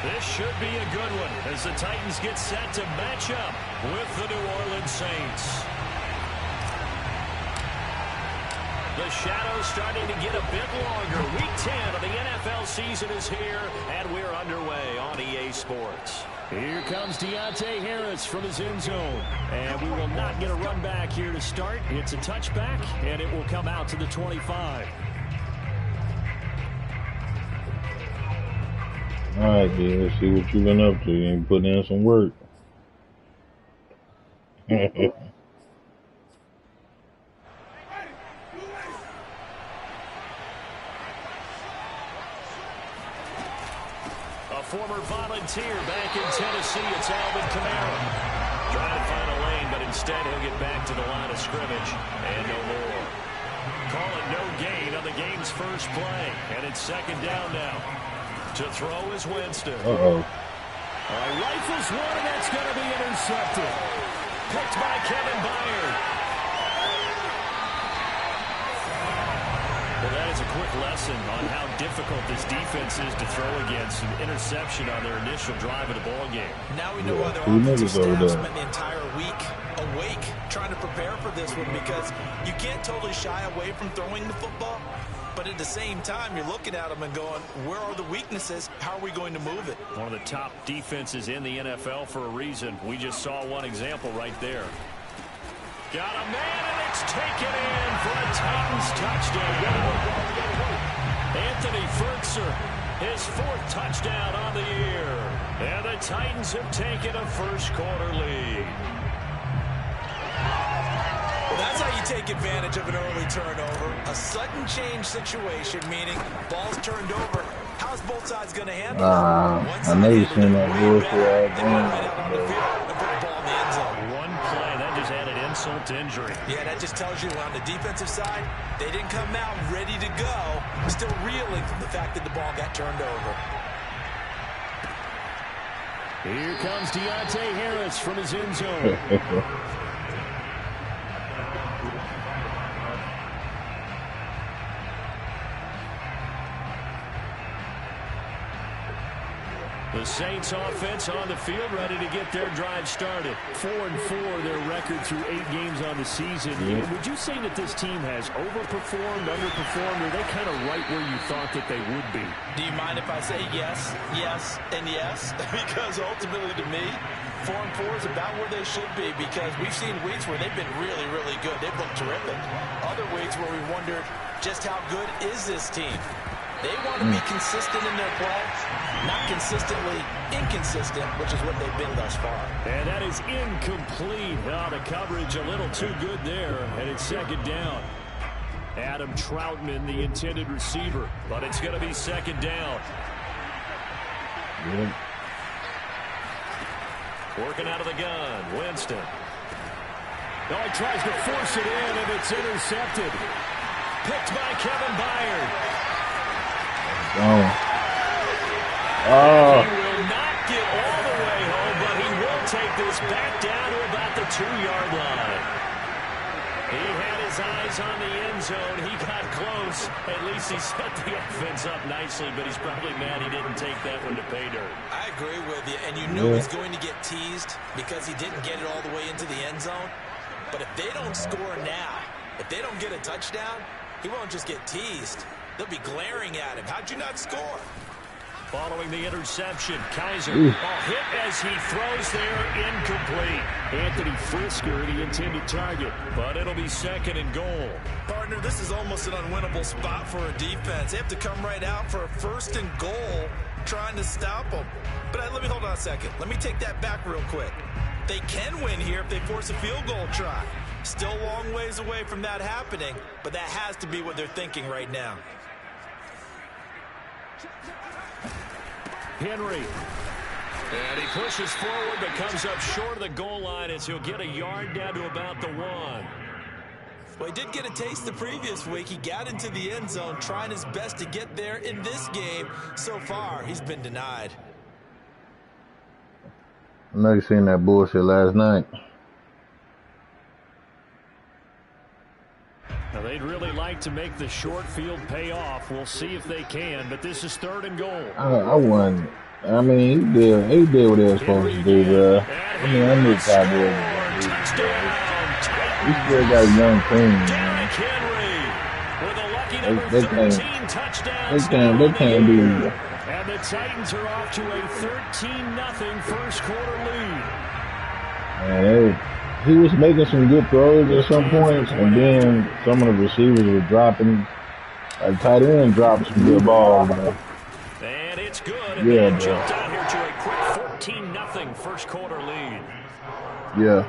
This should be a good one as the Titans get set to match up with the New Orleans Saints. The shadow's starting to get a bit longer. Week 10 of the NFL season is here, and we're underway on EA Sports. Here comes Deontay Harris from his end zone. And we will not get a run back here to start. It's a touchback, and it will come out to the 25. All right, dude, let's see what you've been up to. You ain't putting in some work. Former volunteer back in Tennessee, it's Alvin Kamara. Trying to find a lane, but instead he'll get back to the line of scrimmage and no more. Call it no gain on the game's first play, and it's second down now. To throw is Winston. Rifles one, and that's going to be intercepted. Picked by Kevin Byard. Well, that is a quick lesson on how difficult this defense is to throw against. An interception on their initial drive of the ball game. Now we know why their offensive staff spent the entire week awake trying to prepare for this one, because you can't totally shy away from throwing the football, but at the same time, you're looking at them and going, where are the weaknesses? How are we going to move it? One of the top defenses in the NFL for a reason. We just saw one example right there. Got a man, and it's taken in for a Titans touchdown. Anthony Fertzer, his fourth touchdown on the year. And the Titans have taken a first-quarter lead. Well, that's how you take advantage of an early turnover. A sudden change situation, meaning ball's turned over. How's both sides going to handle it? I know you've seen that bullshit right out on the field and put the ball in the end zone. One play, that just added insult to injury. Yeah, that just tells you on the defensive side, they didn't come out ready to go, still reeling from the fact that the ball got turned over. Here comes Deontay Harris from his end zone. The Saints offense on the field, ready to get their drive started. 4-4, their record through 8 games on the season. Yeah. Would you say that this team has overperformed, underperformed, or are they kind of right where you thought that they would be? Do you mind if I say yes, yes, and yes? Because ultimately to me, 4-4 is about where they should be, because we've seen weeks where they've been really, really good. They've looked terrific. Other weeks where we wondered just how good is this team. They want to be consistent in their play, not consistently inconsistent, which is what they've been thus far. And that is incomplete. Oh, the coverage a little too good there, and it's second down. Adam Troutman, the intended receiver, but it's going to be second down. Yeah. Working out of the gun, Winston. Oh, he tries to force it in, and it's intercepted. Picked by Kevin Byard. Oh. He will not get all the way home, but he will take this back down to about the 2-yard line. He had his eyes on the end zone. He got close. At least he set the offense up nicely, but he's probably mad he didn't take that one to pay dirt. I agree with you, and you know he's going to get teased because he didn't get it all the way into the end zone. But if they don't score now, if they don't get a touchdown, he won't just get teased. They'll be glaring at him. How'd you not score? Following the interception, Kaiser hit as he throws there, incomplete. Anthony Frisker, the intended target, but it'll be second and goal. Partner, this is almost an unwinnable spot for a defense. They have to come right out for a first and goal, trying to stop them. But let me hold on a second. Let me take that back real quick. They can win here if they force a field goal try. Still a long ways away from that happening, but that has to be what they're thinking right now. Henry. And he pushes forward, but comes up short of the goal line as he'll get a yard down to about the 1. Well, he did get a taste the previous week. He got into the end zone, trying his best to get there in this game. So far, he's been denied. I know you seen that bullshit last night. Now, they'd really like to make the short field pay off. We'll see if they can, but this is third and goal. I wasn't I mean, he did what he was supposed to do, bro. I mean, I knew Cowboys was gonna lose, bro. We still got a young team, man. They can't do. And the Titans are off to a 13-0 first quarter lead. Man, he was making some good throws at some points, and then some of the receivers were dropping. Like tight end dropped some good balls, man. And it's good. And yeah, they jumped out here to a quick 14-0 first quarter lead. Yeah.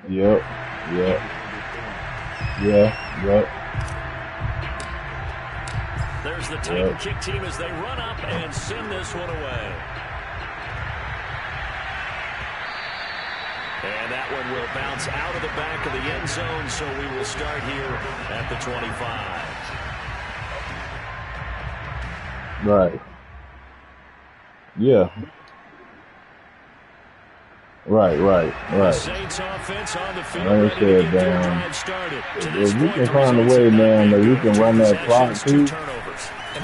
Yep. There's the Titan kick team as they run up and send this one away. And that one will bounce out of the back of the end zone, so we will start here at the 25. Right. Yeah. Right. Saints offense on the field. Like I said, man, if we can find a way, man, that we can run that clock too, you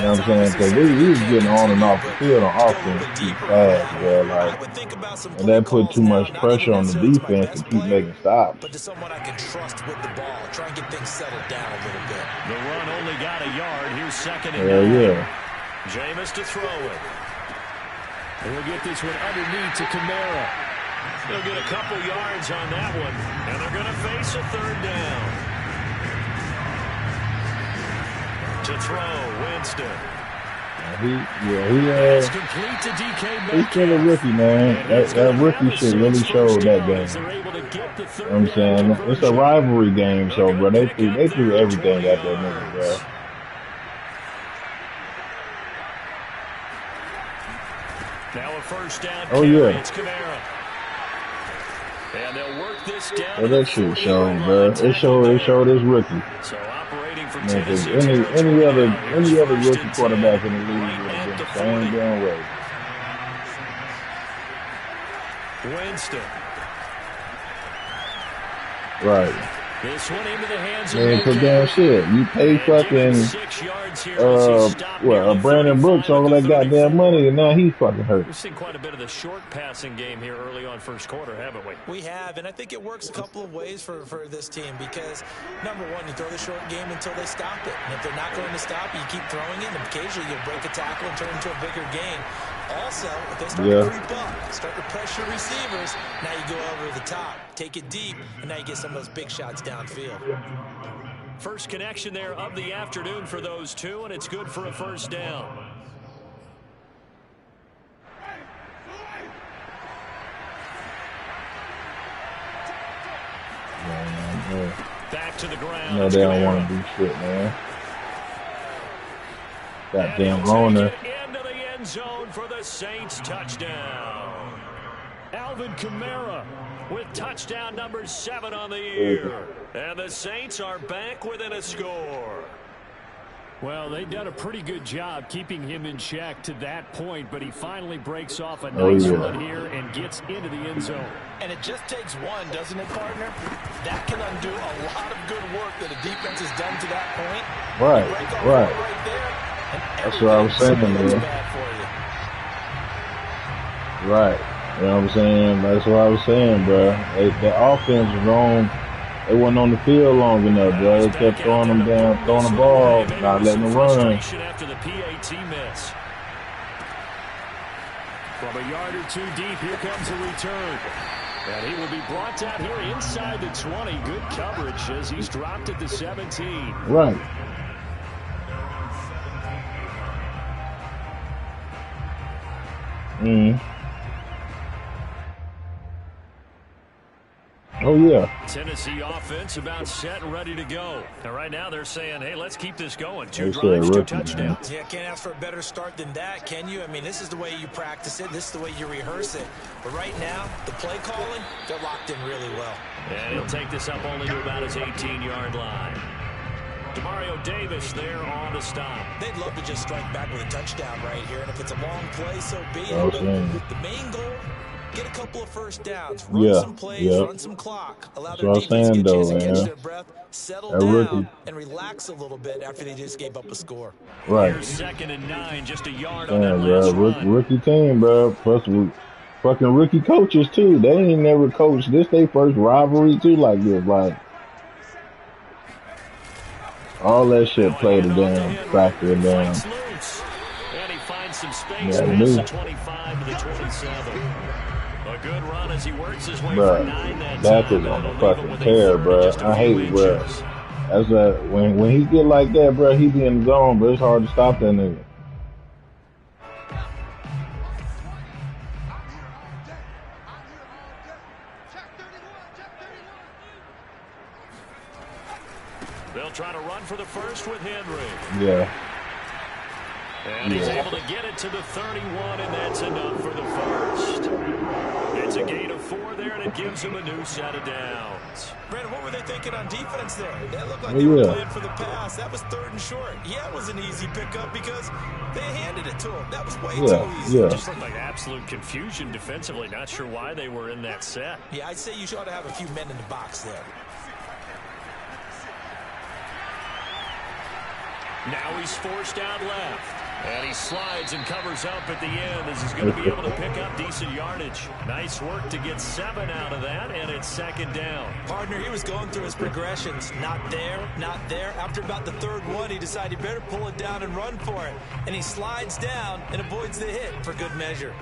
know what I'm saying? Because we was getting on and off the field on offense too fast, bro. Like, and that put too much pressure on the defense to keep making stops. But to someone I can trust with the ball, try and get things settled down a little bit. The run only got a yard. Here's second and 9. Yeah. Jameis to throw it. He'll get this one underneath to Kamara. He'll get a couple yards on that one, and they're going to face a third down. To throw, Winston. He's still a rookie, man. That rookie shit really showed that game. You know what I'm saying? It's a rivalry game, so, bro, they threw everything at that nigga, bro. Now a first down. Oh, yeah. It's Kamara. And they'll work this down. Well, that shit showed, bro. It showed his rookie. So operating for any other rookie quarterback in the league would have been the same damn way. Winston. Right. This one into the hands of for damn shit. You pay fucking Brandon Brooks all that goddamn money, and now he's fucking hurt. We've seen quite a bit of the short passing game here early on first quarter, haven't we? We have, and I think it works a couple of ways for this team because, number one, you throw the short game until they stop it. And if they're not going to stop it, you keep throwing it, and occasionally you'll break a tackle and turn it into a bigger game. Also, if they start to creep up, start to pressure receivers, now you go over the top, take it deep, and now you get some of those big shots downfield. First connection there of the afternoon for those two, and it's good for a first down. Back to the ground. No, they don't want to do shit, man. Goddamn loner. Into the end zone for the Saints touchdown. Alvin Kamara with touchdown number 7 on the year. And the Saints are back within a score. Well, they've done a pretty good job keeping him in check to that point, but he finally breaks off a nice run here and gets into the end zone. And it just takes one, doesn't it, partner? That can undo a lot of good work that a defense has done to that point. Right. Right there, that's what I was saying, man. Right. You know what I'm saying? That's what I was saying, bro. The offense was on. They wasn't on the field long enough, bro. They kept throwing them down, throwing the ball, not letting them run. After the PAT miss. From a yard or two deep, here comes a return. And he will be brought down here inside the 20. Good coverage as he's dropped at the 17. Right. Oh, yeah. Tennessee offense about set and ready to go. And right now they're saying, hey, let's keep this going. 2 drives, 2 touchdowns. Yeah, can't ask for a better start than that, can you? I mean, this is the way you practice it. This is the way you rehearse it. But right now, the play calling, they're locked in really well. And he'll take this up only to about his 18-yard line. Demario Davis there on the stop. They'd love to just strike back with a touchdown right here. And if it's a long play, so be it. But the main goal Get a couple of first downs, run some plays, run some clock, allow their defense to get a chance to catch their breath, settle down, and relax a little bit after they just gave up a score. Right. Here's 2nd and 9, just a yard on that last run. Rookie team, bro. Plus, fucking rookie coaches, too. They ain't never coached. This their first rivalry, too, like this. Like, all that shit played a damn factor down. And he finds some space past the 25 to the 27. A good run as he works his way for 9 that is on the fucking tear, bro. I hate it, bro. That's when he get like that, bro, he be in the zone, but it's hard to stop that nigga. They'll try to run for the first with Henry. Yeah. And he's able to get it to the 31, and that's enough for the first. It's a gain of 4 there, and it gives him a new set of downs. Brandon, what were they thinking on defense there? That looked like they were playing for the pass. That was 3rd and short. Yeah, it was an easy pickup because they handed it to him. That was way too easy. It just looked like absolute confusion defensively. Not sure why they were in that set. Yeah, I'd say you ought to have a few men in the box there. Now he's forced out left. And he slides and covers up at the end as he's going to be able to pick up decent yardage. Nice work to get 7 out of that, and it's 2nd down. Partner, he was going through his progressions. Not there, not there. After about the 3rd one, he decided he better pull it down and run for it. And he slides down and avoids the hit for good measure.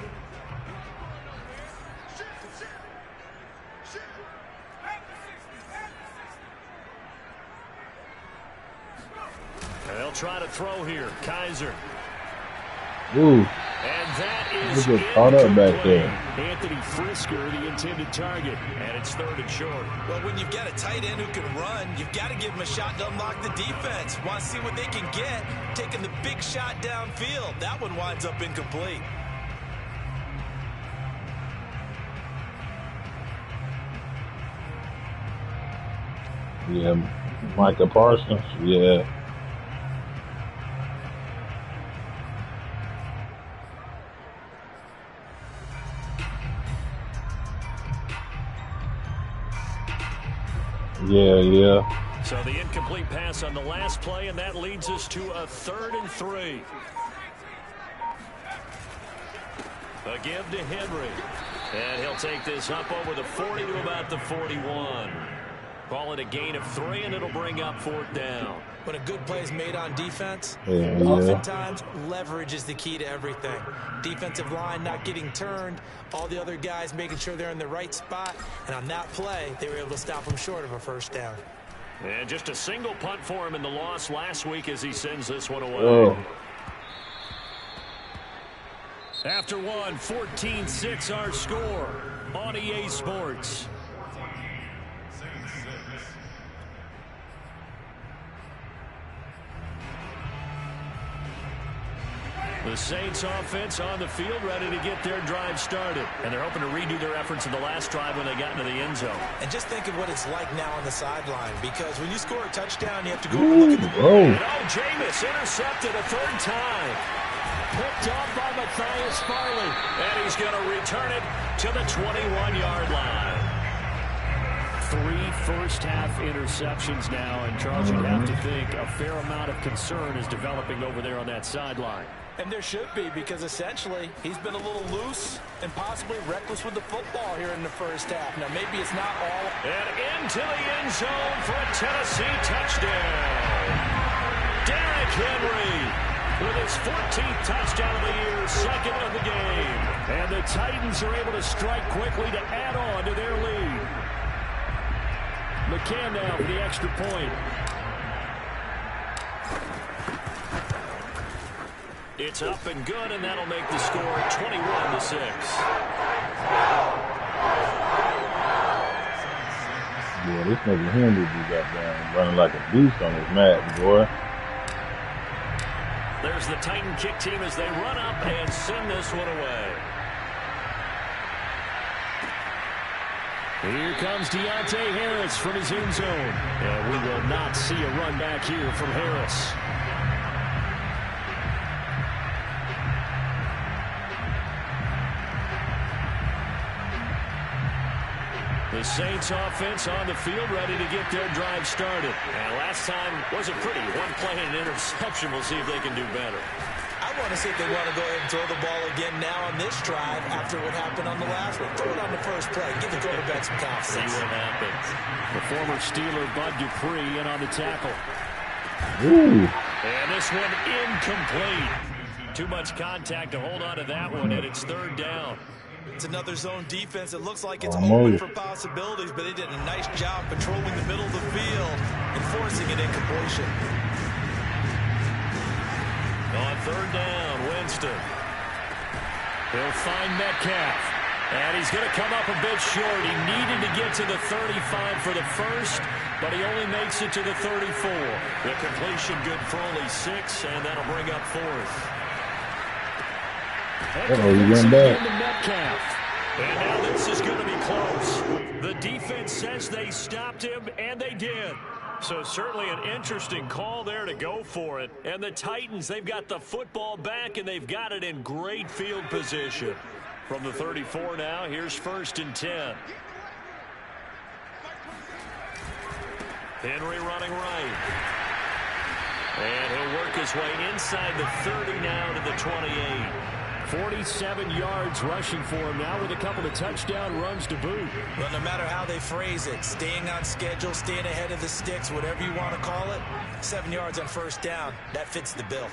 They'll try to throw here. Kaiser. Ooh. And that is caught up back there. Anthony Frisker, the intended target, and it's 3rd and short. Well, when you've got a tight end who can run, you've got to give him a shot to unlock the defense. Want to see what they can get, taking the big shot downfield. That one winds up incomplete. Yeah, Micah Parsons, yeah. Yeah. So the incomplete pass on the last play, and that leads us to a 3rd and 3. A give to Henry. And he'll take this up over the 40 to about the 41. Call it a gain of 3, and it'll bring up 4th down. When a good play is made on defense, oftentimes leverage is the key to everything. Defensive line not getting turned, all the other guys making sure they're in the right spot, and on that play, they were able to stop him short of a 1st down. And just a single punt for him in the loss last week as he sends this one away. Oh. After one, 14-6 our score on EA Sports. The Saints offense on the field, ready to get their drive started. And they're hoping to redo their efforts in the last drive when they got into the end zone. And just think of what it's like now on the sideline, because when you score a touchdown, you have to go and look at the ball. And Jameis intercepted a 3rd time. Picked up by Matthias Farley. And he's going to return it to the 21-yard line. 3 first-half interceptions now, and Charles, you'd have to think a fair amount of concern is developing over there on that sideline. And there should be, because essentially he's been a little loose and possibly reckless with the football here in the 1st half. Now, maybe it's not all. And into the end zone for a Tennessee touchdown. Derrick Henry with his 14th touchdown of the year, 2nd of the game. And the Titans are able to strike quickly to add on to their lead. McCann now for the extra point. It's up and good, and that'll make the score 21-6. Yeah, this nigga Henry just got down running like a beast on his mat, boy. There's the Titan kick team as they run up and send this one away. Here comes Deontay Harris from his end zone. And we will not see a run back here from Harris. The Saints offense on the field, ready to get their drive started. And last time wasn't pretty. One play and an interception. We'll see if they can do better. I want to see if they want to go ahead and throw the ball again now on this drive after what happened on the last one. Throw it on the first play. Give the quarterback some confidence. See what happens. The former Steeler Bud Dupree in on the tackle. Ooh. And this one incomplete. Too much contact to hold on to that one, and it's third down. It's another zone defense. It looks like it's open for possibilities, but they did a nice job controlling the middle of the field and forcing an incompletion. On third down, Winston. He'll find Metcalf. And he's going to come up a bit short. He needed to get to the 35 for the first, but he only makes it to the 34. The completion good for only 6, and that'll bring up fourth. He went back. Metcalf. And now this is going to be close. The defense says they stopped him, and they did. So certainly an interesting call there to go for it. And the Titans, they've got the football back, and they've got it in great field position. From the 34 now, here's 1st and 10. Henry running right. And he'll work his way inside the 30 now to the 28. 47 yards rushing for him now with a couple of touchdown runs to boot. Well, no matter how they phrase it, staying on schedule, staying ahead of the sticks, whatever you want to call it, 7 yards on first down, that fits the bill.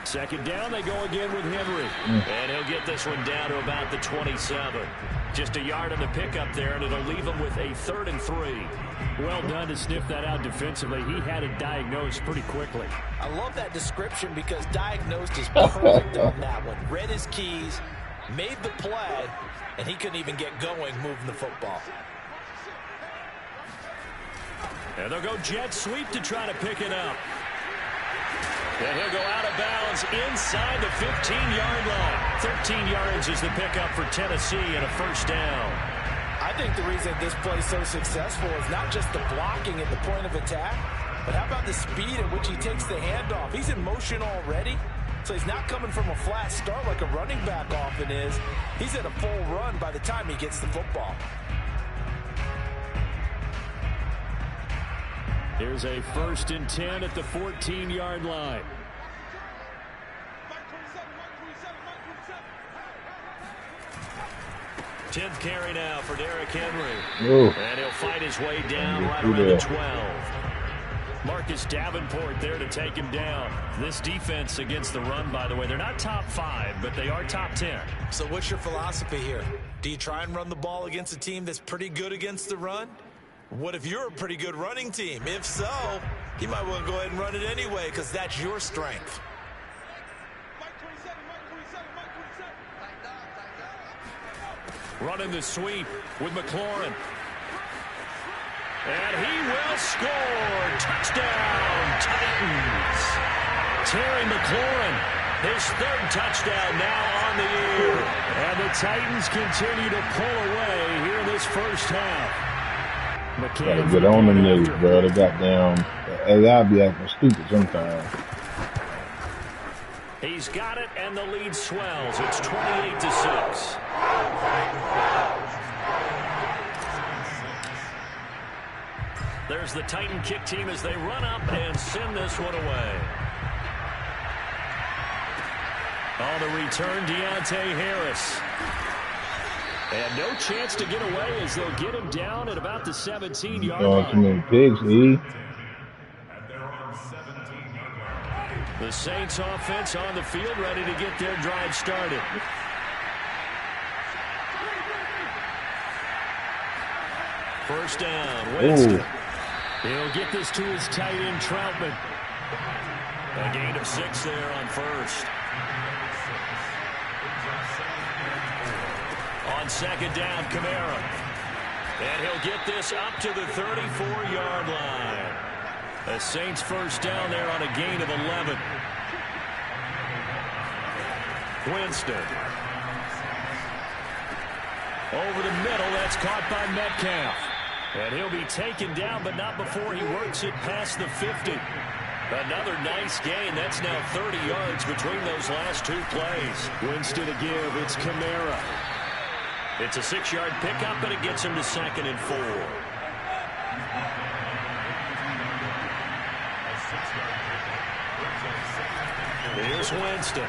Second down, they go again with Henry. And he'll get this one down to about the 27. Just a yard on the pickup there, and it'll leave him with a 3rd and 3. Well done to sniff that out defensively. He had it diagnosed pretty quickly. I love that description because diagnosed is perfect on that one. Read his keys, made the play, and he couldn't even get going moving the football. And they'll go jet sweep to try to pick it up. And he'll go out of bounds inside the 15-yard line. 13 yards is the pickup for Tennessee and a first down. I think the reason this play is so successful is not just the blocking at the point of attack, but how about the speed at which he takes the handoff? He's in motion already, so he's not coming from a flat start like a running back often is. He's at a full run by the time he gets the football. Here's a 1st and 10 at the 14-yard line. Tenth carry now for Derrick Henry. Ooh. And he'll fight his way down right around the 12. Marcus Davenport there to take him down. This defense against the run, by the way, they're not top 5, but they are top 10. So what's your philosophy here? Do you try and run the ball against a team that's pretty good against the run? What if you're a pretty good running team? If so, you might want to go ahead and run it anyway because that's your strength. Running the sweep with McLaurin. And he will score. Touchdown, Titans. Terry McLaurin, his 3rd touchdown now on the year. And the Titans continue to pull away here in this first half. Gotta get on the news, bro. They got down. AI be acting stupid sometimes. He's got it, and the lead swells. It's 28-6. There's the Titan kick team as they run up and send this one away. On the return, Deontay Harris. And no chance to get away as they'll get him down at about the 17-yard line. Too many pigs, E. The Saints offense on the field ready to get their drive started. First down, Winston. Ooh. He'll get this to his tight end, Troutman. A gain of 6 there on first. On second down, Kamara. And he'll get this up to the 34-yard line. The Saints first down there on a gain of 11. Winston. Over the middle, that's caught by Metcalf. And he'll be taken down, but not before he works it past the 50. Another nice gain. That's now 30 yards between those last two plays. Winston to give. It's Kamara. It's a 6-yard pickup, and it gets him to 2nd and 4. Here's Winston.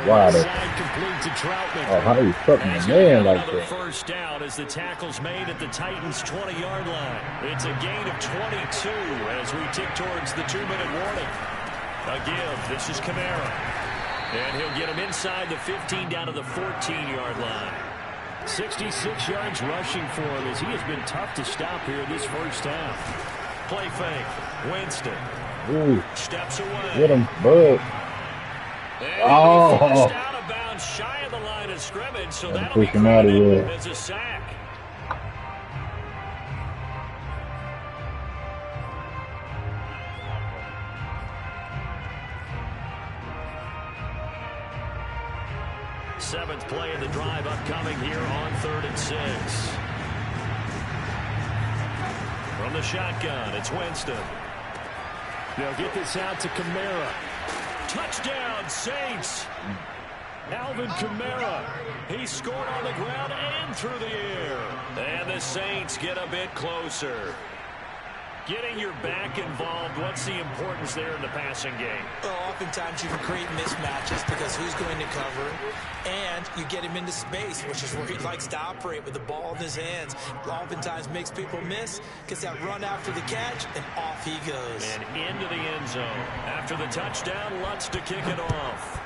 Wide open. Oh, how you fucking a man like that? First down as the tackle's made at the Titans' 20-yard line. It's a gain of 22 as we tick towards the 2-minute warning. Again, this is Kamara. And he'll get him inside the 15 down to the 14-yard line. 66 yards rushing for him as he has been tough to stop here this first half. Play fake. Winston. Ooh. Steps away. Get him, bud. Oh. Out of bounds, shy of the line of scrimmage, so that'll be credited as a sack. Seventh play of the drive upcoming here on 3rd and 6. From the shotgun, it's Winston. They'll get this out to Kamara. Touchdown, Saints. Alvin Kamara. He scored on the ground and through the air. And the Saints get a bit closer. Getting your back involved, what's the importance there in the passing game? Well, oftentimes you can create mismatches because who's going to cover, and you get him into space, which is where he likes to operate with the ball in his hands. Oftentimes makes people miss, gets that run after the catch, and off he goes. And into the end zone. After the touchdown, Lutz to kick it off.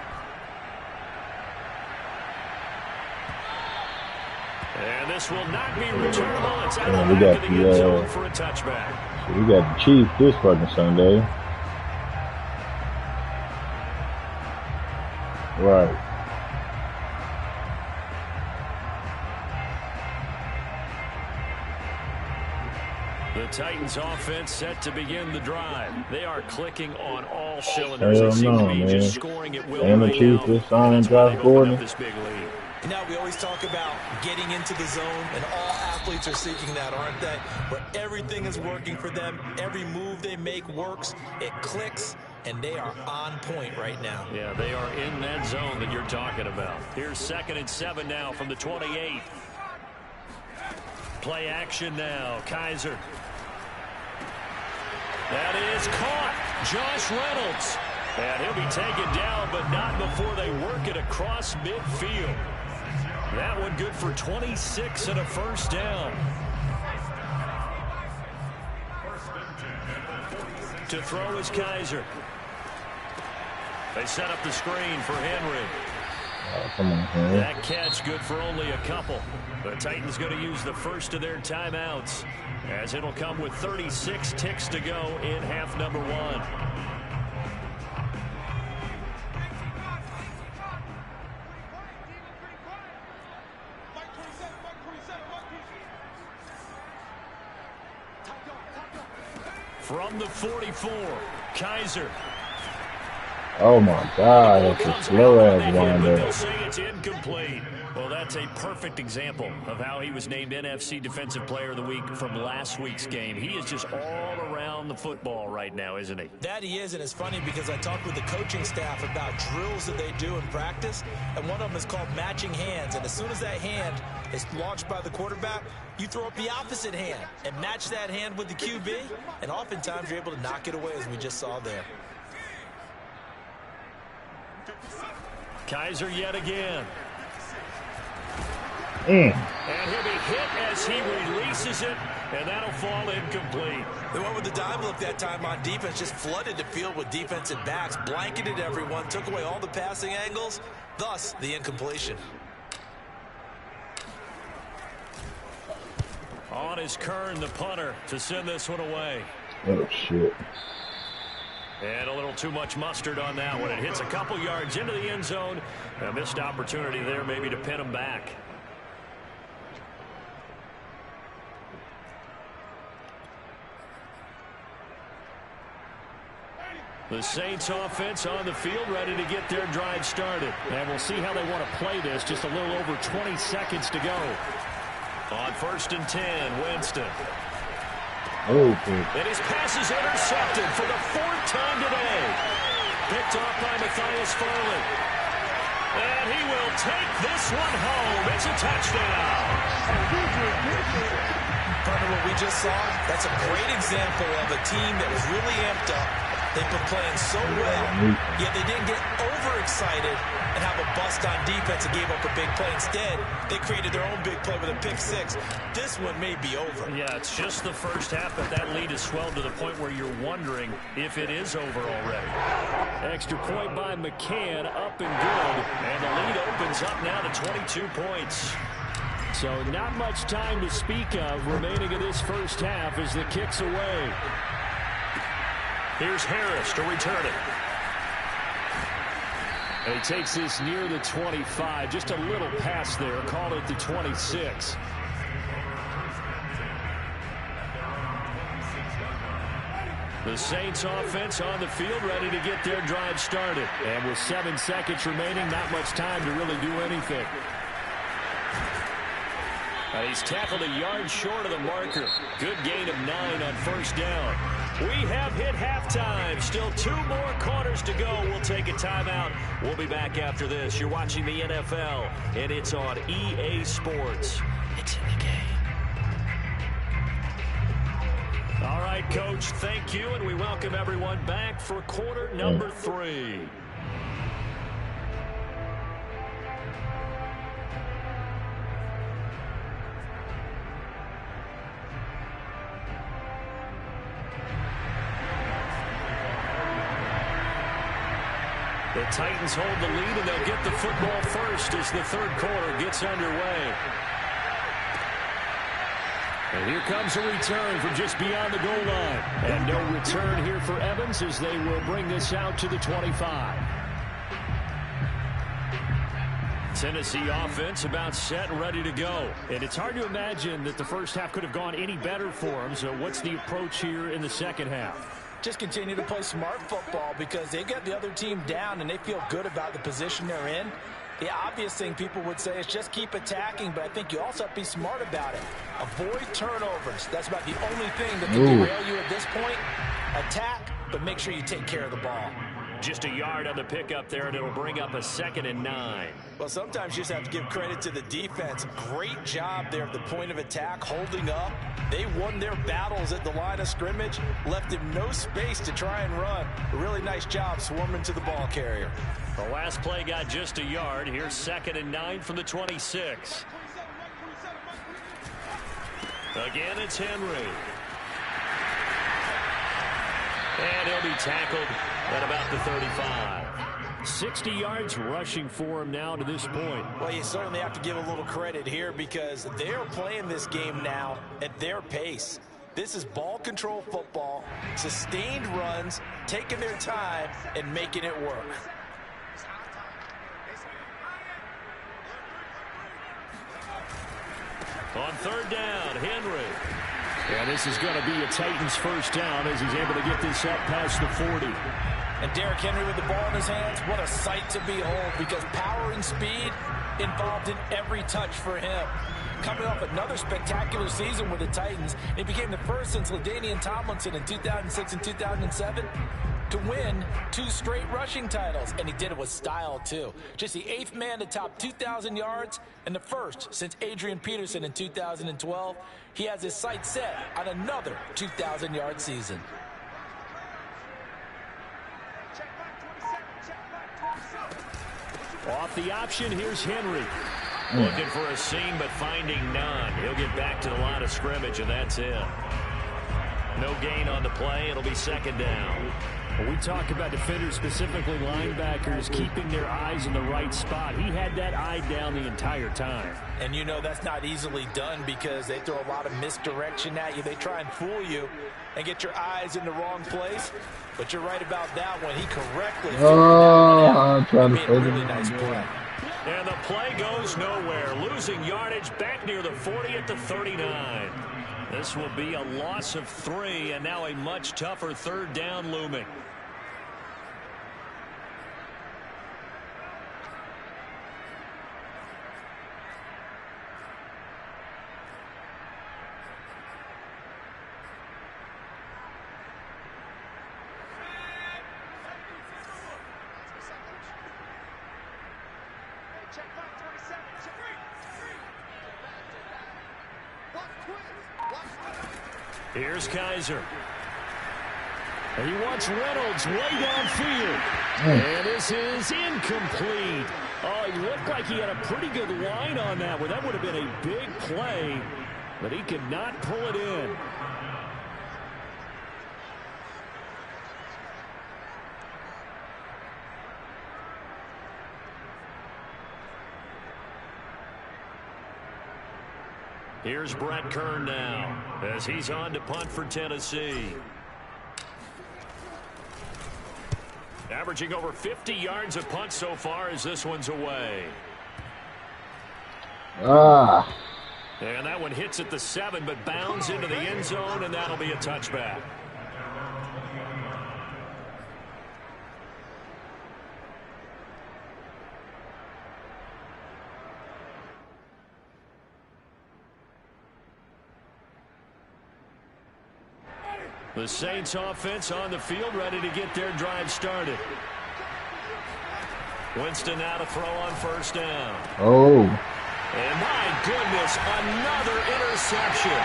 And this will not be returnable. It's out of the back of the end zone for a touchback. We got the Chiefs this fucking Sunday. Right. The Titans offense set to begin the drive. They are clicking on all cylinders. They seem to be just scoring at will and the Chiefs just signed Josh Gordon. This big lead. You know, we always talk about getting into the zone, and all athletes are seeking that, aren't they? Where everything is working for them, every move they make works, it clicks, and they are on point right now. Yeah, they are in that zone that you're talking about. Here's 2nd and 7 now from the 28. Play action now, Kaiser. That is caught. Josh Reynolds. And he'll be taken down, but not before they work it across midfield. That one good for 26 and a first down. To throw is Kaiser. They set up the screen for Henry. Oh, come on, Henry. That catch good for only a couple. The Titans going to use the first of their timeouts, as it'll come with 36 ticks to go in half number 1. From the 44, Kaiser. Oh my God, that's a slow ass winder. They'll say it's incomplete. Well, that's a perfect example of how he was named NFC Defensive Player of the Week from last week's game. He is just all around the football right now, isn't he? That he is, and it's funny because I talked with the coaching staff about drills that they do in practice, and one of them is called matching hands. And as soon as that hand is launched by the quarterback, you throw up the opposite hand and match that hand with the QB, and oftentimes you're able to knock it away, as we just saw there. Kaiser yet again. And he'll be hit as he releases it, and that'll fall incomplete. They went with the dime look that time on defense, just flooded the field with defensive backs, blanketed everyone, took away all the passing angles, thus the incompletion. On is Kern, the punter, to send this one away. Oh, shit. And a little too much mustard on that one. It hits a couple yards into the end zone. A missed opportunity there maybe to pin him back. The Saints offense on the field ready to get their drive started. And we'll see how they want to play this. Just a little over 20 seconds to go. On 1st and 10, Winston. And his pass is intercepted for the 4th time today. Picked off by Matthias Farley. And he will take this one home. It's a touchdown. Partner, what we just saw, that's a great example of a team that was really amped up. They've been playing so well, yet they didn't get overexcited and have a bust on defense and gave up a big play. Instead, they created their own big play with a pick six. This one may be over. Yeah, it's just the first half, but that lead has swelled to the point where you're wondering if it is over already. Extra point by McCann, up and good. And the lead opens up now to 22 points. So not much time to speak of remaining in this first half as the kick's away. Here's Harris to return it. And he takes this near the 25. Just a little pass there. Call it the 26. The Saints offense on the field ready to get their drive started. And with 7 seconds remaining, not much time to really do anything. He's tackled a yard short of the marker. Good gain of 9 on first down. We have hit halftime. Still 2 more quarters to go. We'll take a timeout. We'll be back after this. You're watching the NFL, and it's on EA Sports. It's in the game. All right, Coach, thank you, and we welcome everyone back for quarter number 3. The Titans hold the lead, and they'll get the football first as the 3rd quarter gets underway. And here comes a return from just beyond the goal line. And no return here for Evans as they will bring this out to the 25. Tennessee offense about set and ready to go. And it's hard to imagine that the first half could have gone any better for them. So what's the approach here in the second half? Just continue to play smart football because they got the other team down and they feel good about the position they're in. The obvious thing people would say is just keep attacking, but I think you also have to be smart about it. Avoid turnovers. That's about the only thing that can derail you at this point. Attack, but make sure you take care of the ball. Just a yard on the pickup there, and it'll bring up a 2nd and 9. Well, sometimes you just have to give credit to the defense. Great job there at the point of attack, holding up. They won their battles at the line of scrimmage, left him no space to try and run. A really nice job swarming to the ball carrier. The last play got just a yard. Here's 2nd and 9 from the 26. Again, it's Henry. And he'll be tackled at about the 35. 60 yards rushing for him now to this point. Well, you certainly have to give a little credit here because they're playing this game now at their pace. This is ball control football, sustained runs, taking their time, and making it work. On 3rd down, Henry. And this is going to be a Titans first down as he's able to get this up past the 40. And Derrick Henry with the ball in his hands, what a sight to behold because power and speed involved in every touch for him. Coming off another spectacular season with the Titans, he became the first since LaDainian Tomlinson in 2006 and 2007 to win 2 straight rushing titles, and he did it with style too. Just the 8th man to top 2,000 yards and the first since Adrian Peterson in 2012. He has his sights set on another 2,000-yard season. Off the option, here's Henry. Looking for a seam, but finding none. He'll get back to the line of scrimmage, and that's it. No gain on the play. It'll be 2nd down. When we talk about defenders, specifically linebackers, keeping their eyes in the right spot, he had that eye down the entire time. And you know that's not easily done because they throw a lot of misdirection at you. They try and fool you and get your eyes in the wrong place. But you're right about that one. He correctly I'm trying to a really nice play. And the play goes nowhere. Losing yardage back near the 40 at the 39. This will be a loss of 3, and now a much tougher 3rd down looming. Here's Kaiser. And he wants Reynolds way downfield. And this is incomplete. Oh, he looked like he had a pretty good line on that one. That would have been a big play, but he could not pull it in. Here's Brett Kern now as he's on to punt for Tennessee. Averaging over 50 yards of punt so far as this one's away. And that one hits at the 7, but bounds into the end zone, and that'll be a touchback. The Saints offense on the field, ready to get their drive started. Winston now to throw on first down. Oh. And my goodness, another interception.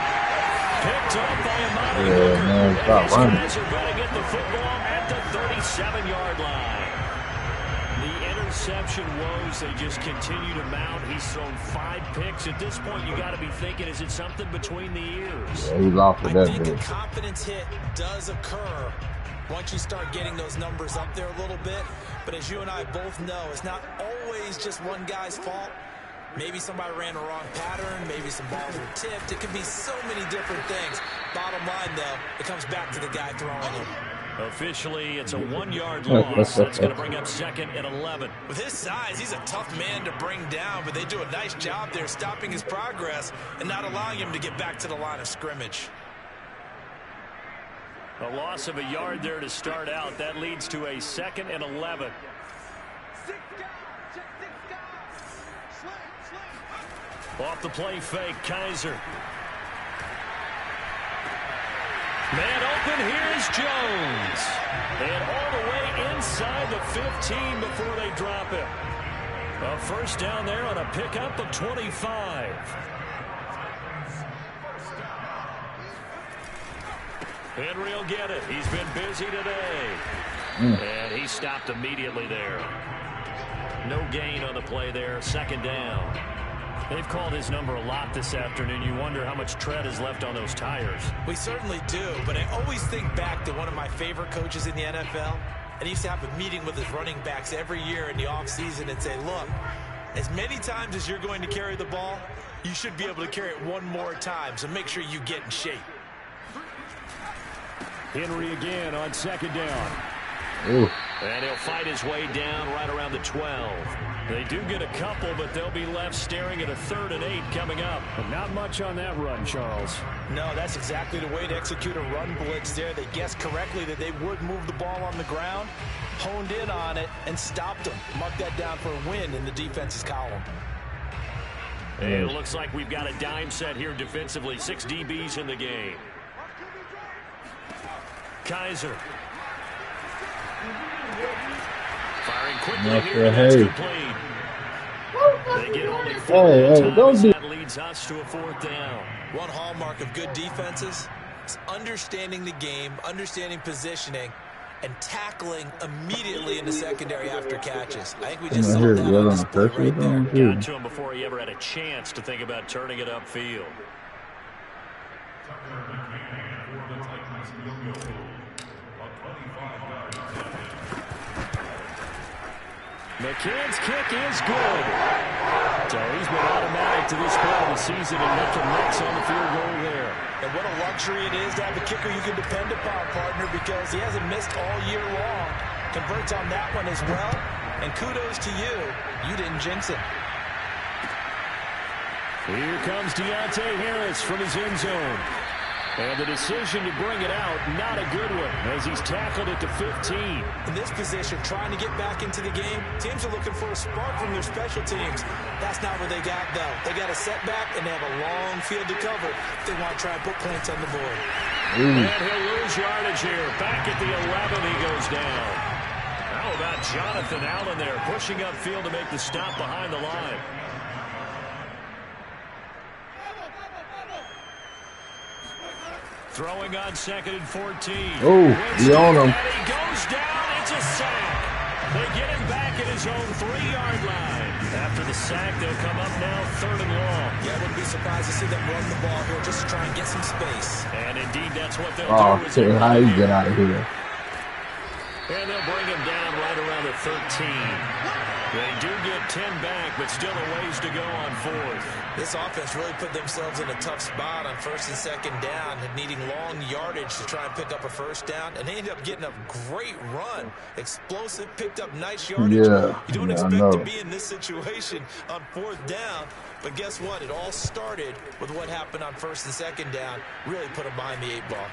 Picked up by Amani Hooker. Man, stop running. These guys are going to get the football at the 37-yard line. The interception woes, they just continue to mount. He's thrown 5 picks. At this point, you got to be thinking, is it something between the ears? Yeah, he's off with that. I think a confidence hit does occur once you start getting those numbers up there a little bit. But as you and I both know, it's not always just one guy's fault. Maybe somebody ran a wrong pattern. Maybe some balls were tipped. It could be so many different things. Bottom line, though, it comes back to the guy throwing them. Officially, it's a 1-yard loss. That's going to bring up 2nd and 11. With his size, he's a tough man to bring down, but they do a nice job there stopping his progress and not allowing him to get back to the line of scrimmage. A loss of a yard there to start out. That leads to a 2nd and 11. Off the play fake, Kaiser. Man open, here's Jones. And all the way inside the 15 before they drop it. A first down there on a pickup of 25. Henry will get it. He's been busy today. And he stopped immediately there. No gain on the play there. 2nd down. They've called his number a lot this afternoon. You wonder how much tread is left on those tires. We certainly do, but I always think back to one of my favorite coaches in the NFL. And he used to have a meeting with his running backs every year in the offseason and say, look, as many times as you're going to carry the ball, you should be able to carry it one more time, so make sure you get in shape. Henry again on 2nd down. Ooh. And he'll fight his way down right around the 12. They do get a couple, but they'll be left staring at a 3rd and 8 coming up. But not much on that run, Charles. No, that's exactly the way to execute a run blitz there. They guessed correctly that they would move the ball on the ground, honed in on it, and stopped them. Mark that down for a win in the defense's column. And it looks like we've got a dime set here defensively. 6 DBs in the game. Kaiser. Firing quickly here. That's complete. They get only 4 times. That leads us to a 4th down. One hallmark of good defenses is understanding the game, understanding positioning, and tackling immediately in the secondary after catches. I think we just saw that on display right there. Got to him before he ever had a chance to think about turning it upfield. McCann's kick is good. So he's been automatic to this point of the season and making nets on the field goal there. And what a luxury it is to have a kicker you can depend upon, partner, because he hasn't missed all year long. Converts on that one as well. And kudos to you. You didn't jinx it. Here comes Deontay Harris from his end zone. And the decision to bring it out, not a good one, as he's tackled it to 15. In this position, trying to get back into the game, teams are looking for a spark from their special teams. That's not what they got, though. They got a setback, and they have a long field to cover if they want to try and put points on the board. And he'll lose yardage here. Back at the 11, he goes down. How about Jonathan Allen there, pushing upfield to make the stop behind the line. Throwing on 2nd and 14. Oh, he on him. And he goes down. It's a sack. They get him back at his own 3-yard line. After the sack, they'll come up now 3rd and long. Yeah, I wouldn't be surprised to see them run the ball here just to try and get some space. And indeed, that's what they'll do. Oh, how you get out of here? And they'll bring him down right around the 13. They do get 10 back, but still a ways to go on 4th. This offense really put themselves in a tough spot on 1st and 2nd down, needing long yardage to try and pick up a 1st down, and they ended up getting a great run. Explosive, picked up nice yardage. Yeah, you don't expect to be in this situation on 4th down, but guess what? It all started with what happened on 1st and 2nd down. Really put them behind the 8 ball.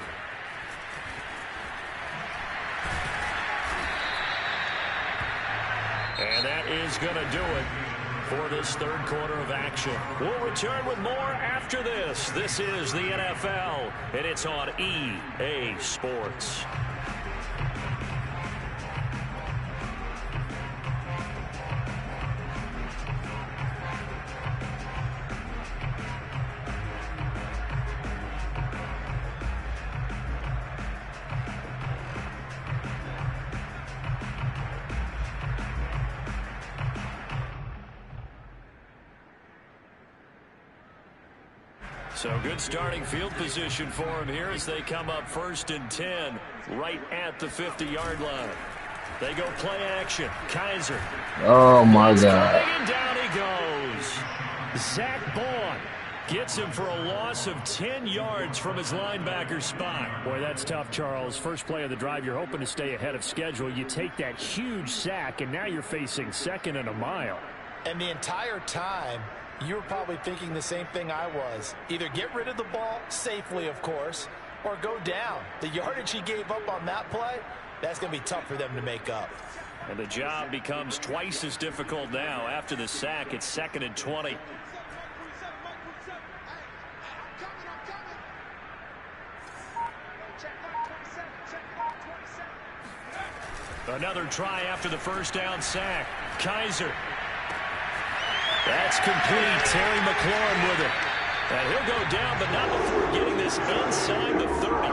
And that is going to do it for this 3rd quarter of action. We'll return with more after this. This is the NFL, and it's on EA Sports. So good starting field position for him here as they come up 1st and 10 right at the 50-yard line. They go play action. Kaiser. Oh, my God. And down he goes. Zach Bond gets him for a loss of 10 yards from his linebacker spot. Boy, that's tough, Charles. First play of the drive, you're hoping to stay ahead of schedule. You take that huge sack, and now you're facing 2nd and a mile. And the entire time, you were probably thinking the same thing I was. Either get rid of the ball safely, of course, or go down. The yardage he gave up on that play, that's going to be tough for them to make up. And the job becomes twice as difficult now. After the sack, it's 2nd and 20. Another try after the 1st down sack. Kaiser. That's complete. Terry McLaurin with it. And he'll go down, but not before getting this inside the 30.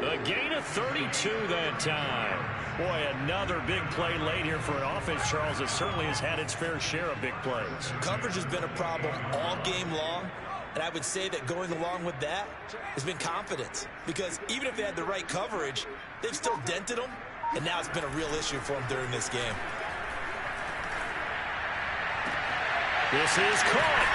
A gain of 32 that time. Boy, another big play late here for an offense, Charles, that certainly has had its fair share of big plays. Coverage has been a problem all game long, and I would say that going along with that has been confidence. Because even if they had the right coverage, they've still dented them, and now it's been a real issue for them during this game. This is caught.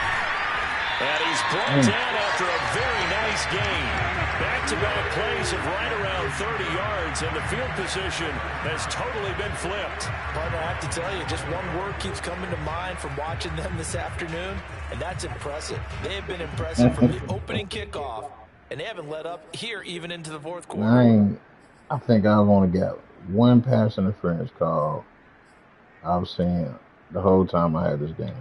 And he's brought down after a very nice game. Back-to-back plays of right around 30 yards, and the field position has totally been flipped. Partner, I have to tell you, just one word keeps coming to mind from watching them this afternoon, and that's impressive. They have been impressive from the opening kickoff, and they haven't let up here even into the 4th quarter. I think I've only got one pass interference call I've seen the whole time I had this game.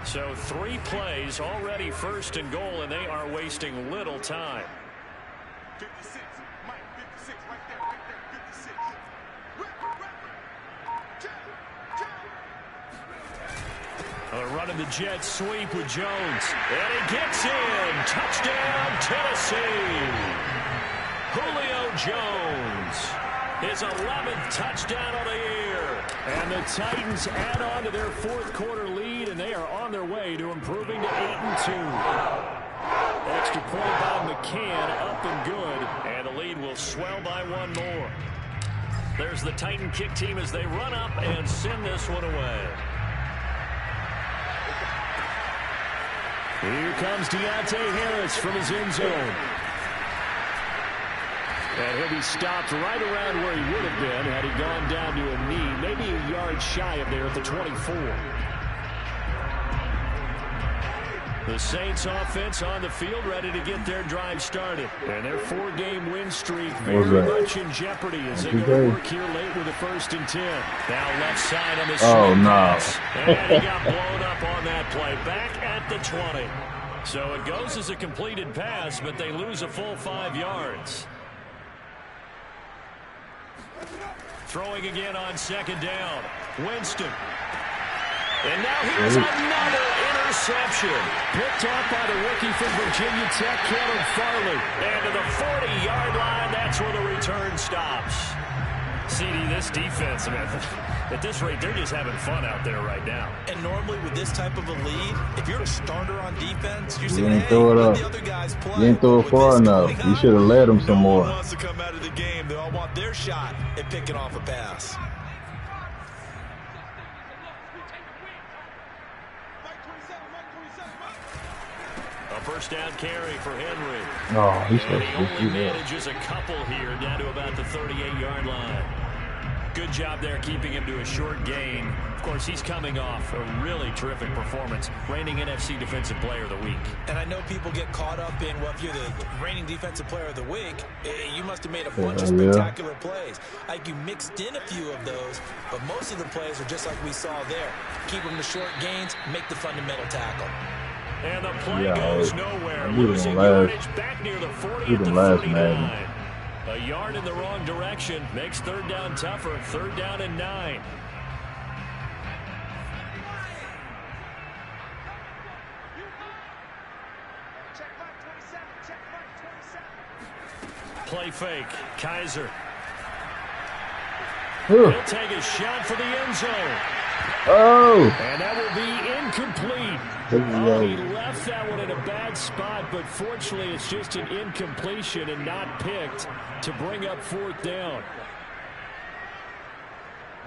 So 3 plays, already 1st and goal, and they are wasting little time. 56, Mike, 56, right there, 56. They're running the jet sweep with Jones. And he gets in. Touchdown, Tennessee. Julio Jones. His 11th touchdown of the year. And the Titans add on to their 4th quarter lead, and they are on their way to improving to 8-2. Extra point by McCann, up and good. And the lead will swell by 1 more. There's the Titan kick team as they run up and send this one away. Here comes Deontay Harris from his end zone. And he'll be stopped right around where he would have been had he gone down to a knee, maybe a yard shy of there at the 24. The Saints offense on the field ready to get their drive started. And their 4-game win streak very much in jeopardy as they go to work here late with a 1st and 10. Now left side on the pass. And he got blown up on that play. Back at the 20. So it goes as a completed pass, but they lose a full 5 yards. Throwing again on 2nd down. Winston. And now here's another interception. Picked off by the rookie from Virginia Tech, Caleb Farley. And to the 40-yard line, that's where the return stops. CD, this defense, man, at this rate, they're just having fun out there right now. And normally with this type of a lead, if you're a starter on defense, you're You saying, didn't hey, throw it let up. the other guys play. You didn't throw it far enough. You should have led them some more. No one wants to come out of the game. They all want their shot at picking off a pass. A first down carry for Henry. Oh, he's And supposed he to only do that. manages a couple here down to about the 38-yard line. Good job there keeping him to a short gain. Of course, he's coming off a really terrific performance, reigning NFC Defensive Player of the Week. And I know people get caught up in, well, if you're the reigning Defensive Player of the Week, you must have made a bunch of spectacular plays. Like you mixed in a few of those, but most of the plays are just like we saw there. Keep them to short gains, make the fundamental tackle. And the play goes nowhere, we losing didn't yardage back near the 40 we at the didn't last 49. A yard in the wrong direction makes third down tougher. Third down and 9. Play fake. Kaiser. He'll take a shot for the end zone. Oh! And that will be incomplete. He Left that one in a bad spot, but fortunately it's just an incompletion and not picked to bring up fourth down.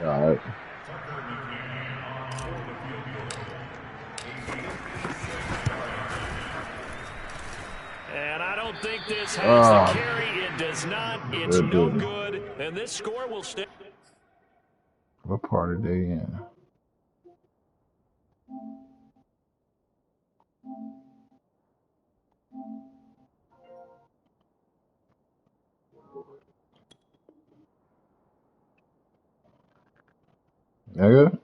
All right. And I don't think this has the carry. It does not. It's no good. And this score will stay. What part are they in? Nigga?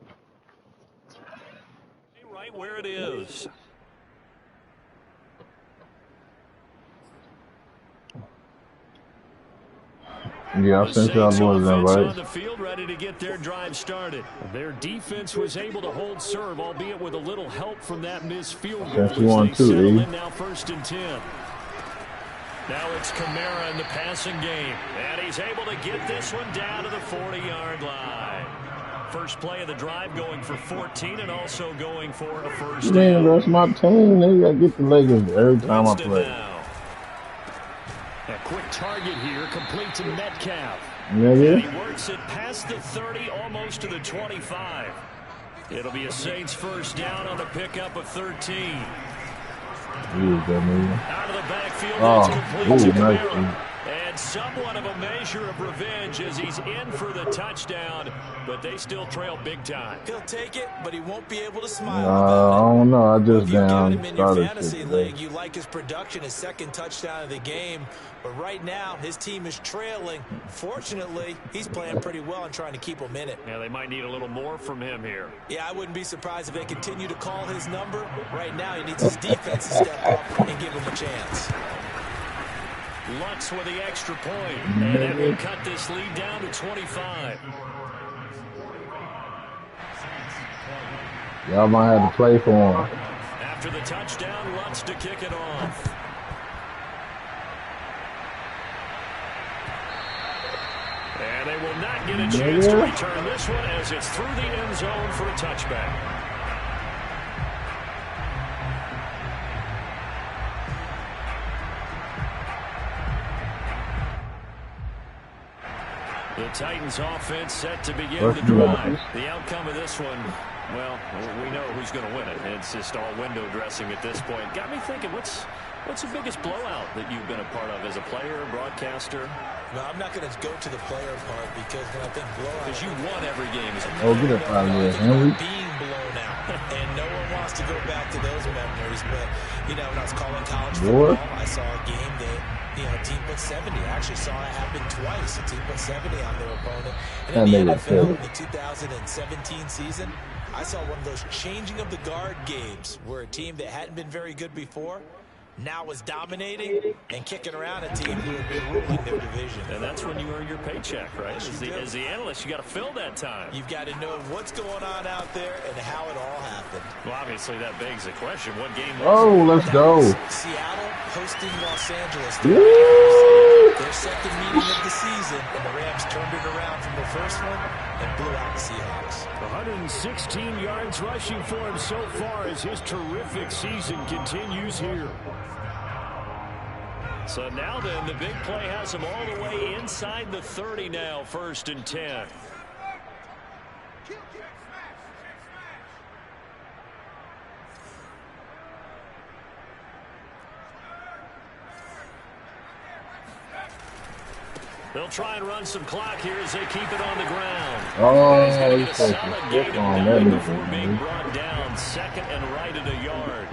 Right where it is. Yeah, I sent y'all boys in, right? On the field, ready to get their drive started. Their defense was able to hold serve, albeit with a little help from that missed field goal. That's 1-2, Now 1st and 10. Now it's Kamara in the passing game. And he's able to get this one down to the 40-yard line. First play of the drive going for 14 and also going for a first down. Man, that's my team. They got to get the Lakers every time I play. A quick target here, complete to Metcalf. Nigga. He works it past the 30, almost to the 25. It'll be a Saints first down on the pickup of 13. Out of the backfield, it's complete to Kamara. And somewhat of a measure of revenge as he's in for the touchdown, but they still trail big time. He'll take it, but he won't be able to smile I about it. don't know. I just If you got him in your started fantasy league, you like his production, his second touchdown of the game. But right now, his team is trailing. Fortunately, he's playing pretty well and trying to keep them in it. Yeah, they might need a little more from him here. Yeah, I wouldn't be surprised if they continue to call his number. Right now, he needs his defense to step up and give him a chance. Lutz with the extra point, and that will cut this lead down to 25. Y'all might have to play for him. After the touchdown, Lutz to kick it off. And they will not get a chance to return this one as it's through the end zone for a touchback. The Titans offense set to begin the drive. The outcome of this one, well, we know who's going to win it. It's just all window dressing at this point. Got me thinking, what's the biggest blowout that you've been a part of as a player, broadcaster? No, I'm not going to go to the player part because when I think blowout, because you won every game as a player. Oh, get up out of here, Henry. Being blown out, and no one wants to go back to those memories. But you know, when I was calling college football, I saw a game that a team put 70. I actually saw it happen twice. A team put 70 on their opponent. And in the NFL, in the 2017 season, I saw one of those changing of the guard games where a team that hadn't been very good before now is dominating and kicking around a team who have been ruling their division. And that's when you earn your paycheck, right? As the analyst, you got to fill that time. You've got to know what's going on out there and how it all happened. Well, obviously, that begs the question. What game was Oh, let's go. Seattle hosting Los Angeles. Woo! Their second meeting of the season, and the Rams turned it around from the first one and blew out the Seahawks. 116 yards rushing for him so far as his terrific season continues here. So now then, the big play has him all the way inside the 30 now, 1st and 10. They'll try and run some clock here as they keep it on the ground. Oh, He's going to get a he's solid taking gain stick of on 9 that. before being brought down 2nd and right at a yard.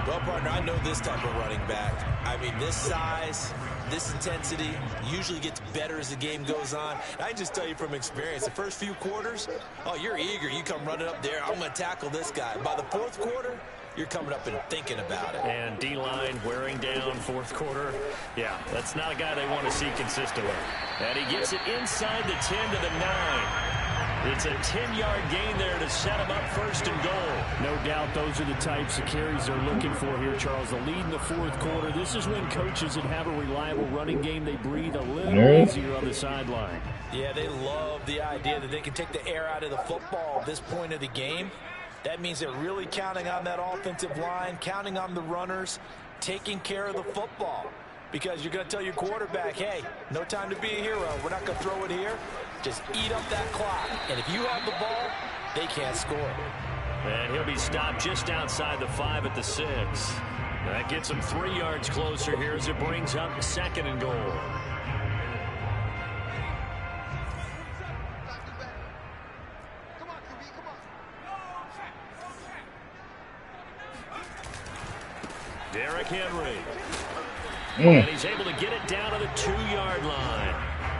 Well, partner, I know this type of running back. I mean, this size, this intensity usually gets better as the game goes on. I can just tell you from experience, the first few quarters, oh, you're eager. You come running up there, I'm going to tackle this guy. By the 4th quarter, you're coming up and thinking about it. And D-line wearing down 4th quarter. Yeah, that's not a guy they want to see consistently. And he gets it inside the 10 to the 9. It's a 10-yard gain there to set him up 1st and goal. No doubt those are the types of carries they're looking for here, Charles. The lead in the 4th quarter. This is when coaches that have a reliable running game, they breathe a little easier on the sideline. Yeah, they love the idea that they can take the air out of the football at this point of the game. That means they're really counting on that offensive line, counting on the runners, taking care of the football. Because you're going to tell your quarterback, hey, no time to be a hero. We're not going to throw it here. Just eat up that clock. And if you have the ball, they can't score. And he'll be stopped just outside the 5 at the 6. That gets him 3 yards closer here as it brings up 2nd and goal. Derrick Henry. And he's able to get it down to the 2-yard line.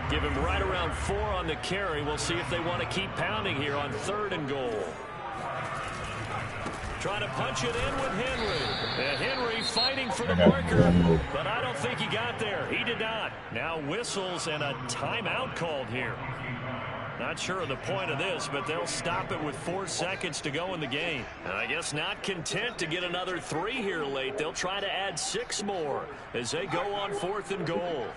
Give him right around 4 on the carry. We'll see if they want to keep pounding here on 3rd and goal. Trying to punch it in with Henry. And Henry fighting for the marker, but I don't think he got there. He did not. Now whistles and a timeout called here. Not sure of the point of this, but they'll stop it with 4 seconds to go in the game. And I guess not content to get another 3 here late. They'll try to add 6 more as they go on 4th and goal.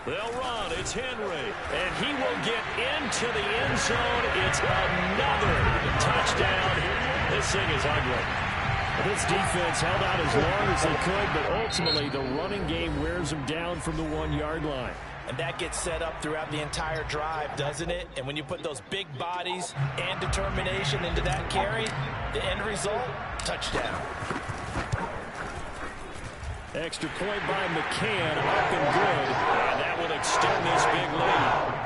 They'll run. It's Henry. And he will get into the end zone. It's another touchdown. This thing is ugly. This defense held out as long as they could, but ultimately the running game wears them down from the 1-yard line. And that gets set up throughout the entire drive, doesn't it? And when you put those big bodies and determination into that carry, the end result, touchdown. Extra point by McCann, up and good. And that will extend this big lead.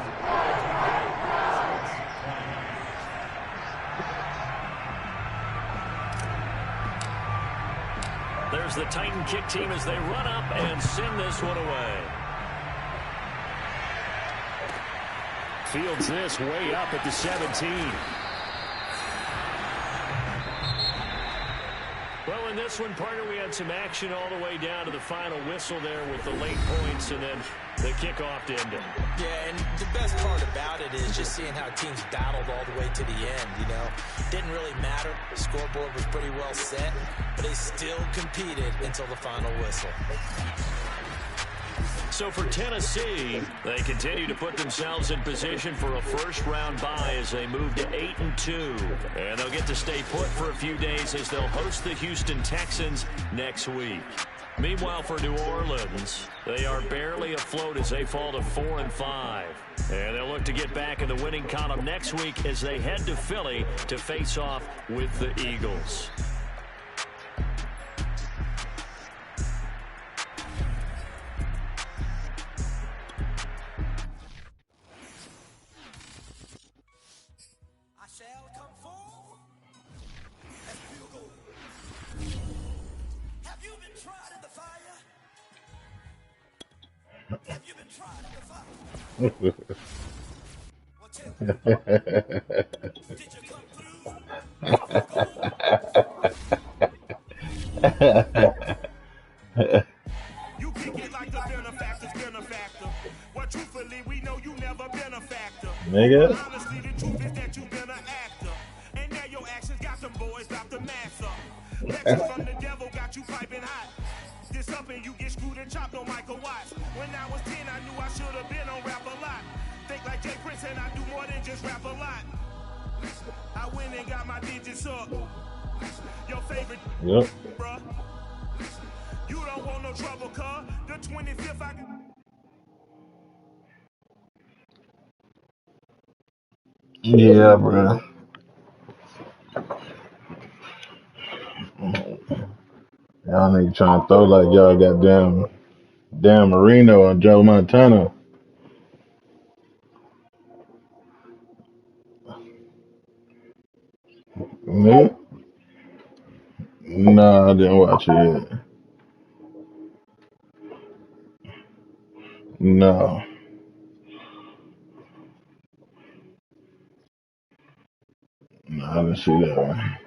There's the Titan kick team as they run up and send this one away. Fields this way up at the 17. Well, in this one, partner, we had some action all the way down to the final whistle there with the late points and then the kickoff to end it. Yeah, and the best part about it is just seeing how teams battled all the way to the end, you know. Didn't really matter. The scoreboard was pretty well set, but they still competed until the final whistle. So for Tennessee, they continue to put themselves in position for a first-round bye as they move to 8-2. And they'll get to stay put for a few days as they'll host the Houston Texans next week. Meanwhile, for New Orleans, they are barely afloat as they fall to 4-5. And they'll look to get back in the winning column next week as they head to Philly to face off with the Eagles. Did you come through? You kick it like the benefactor's benefactor. But truthfully, we know you never been a factor. Nigga. Honestly, the truth is that you've been an actor. And now your actions got them boys drop the mask up. Lectures from the devil got you piping hot. This up and you get screwed and chopped on Michael Watts. When I was 10, I knew I should have been on rap a lot. Think like Jay Prince and I do more than just rap a lot. I went and got my digits up. Your favorite, Yep. bruh. You don't want no trouble, cuz. The 25th, I can... Yeah, bro. Y'all niggas trying to throw like y'all got damn Marino and Joe Montana. Me? Nah, I didn't watch it yet. No. No, I didn't see that one.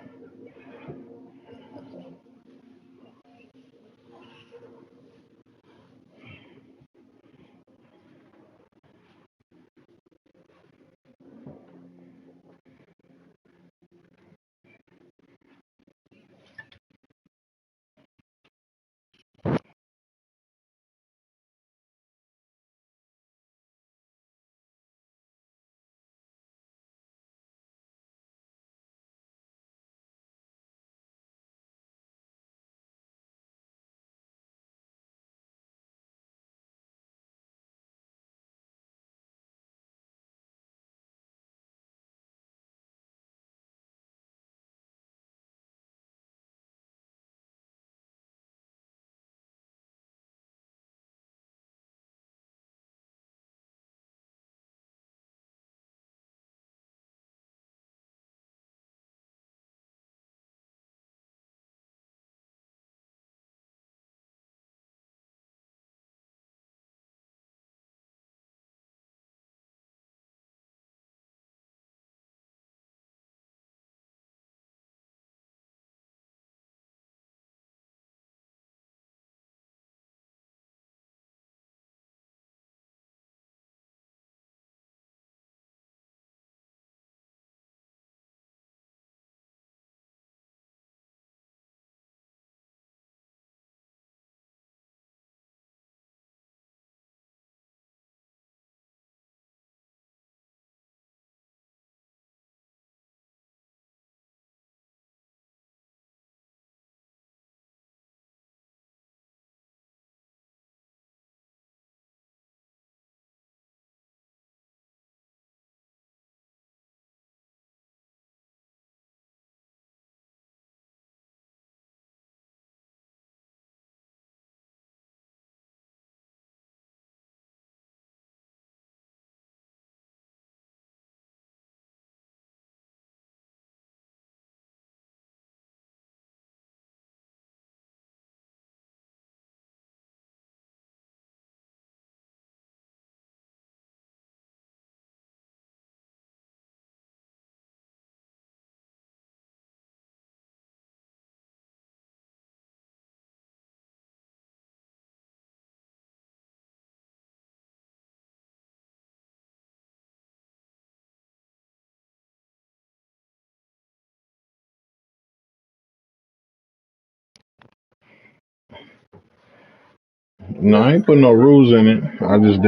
No, I ain't putting no rules in it. I just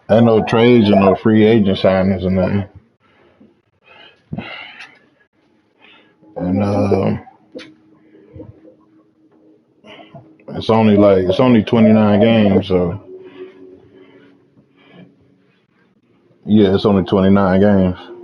had no trades and no free agent signings and nothing. And it's only 29 games, so yeah, it's only 29 games.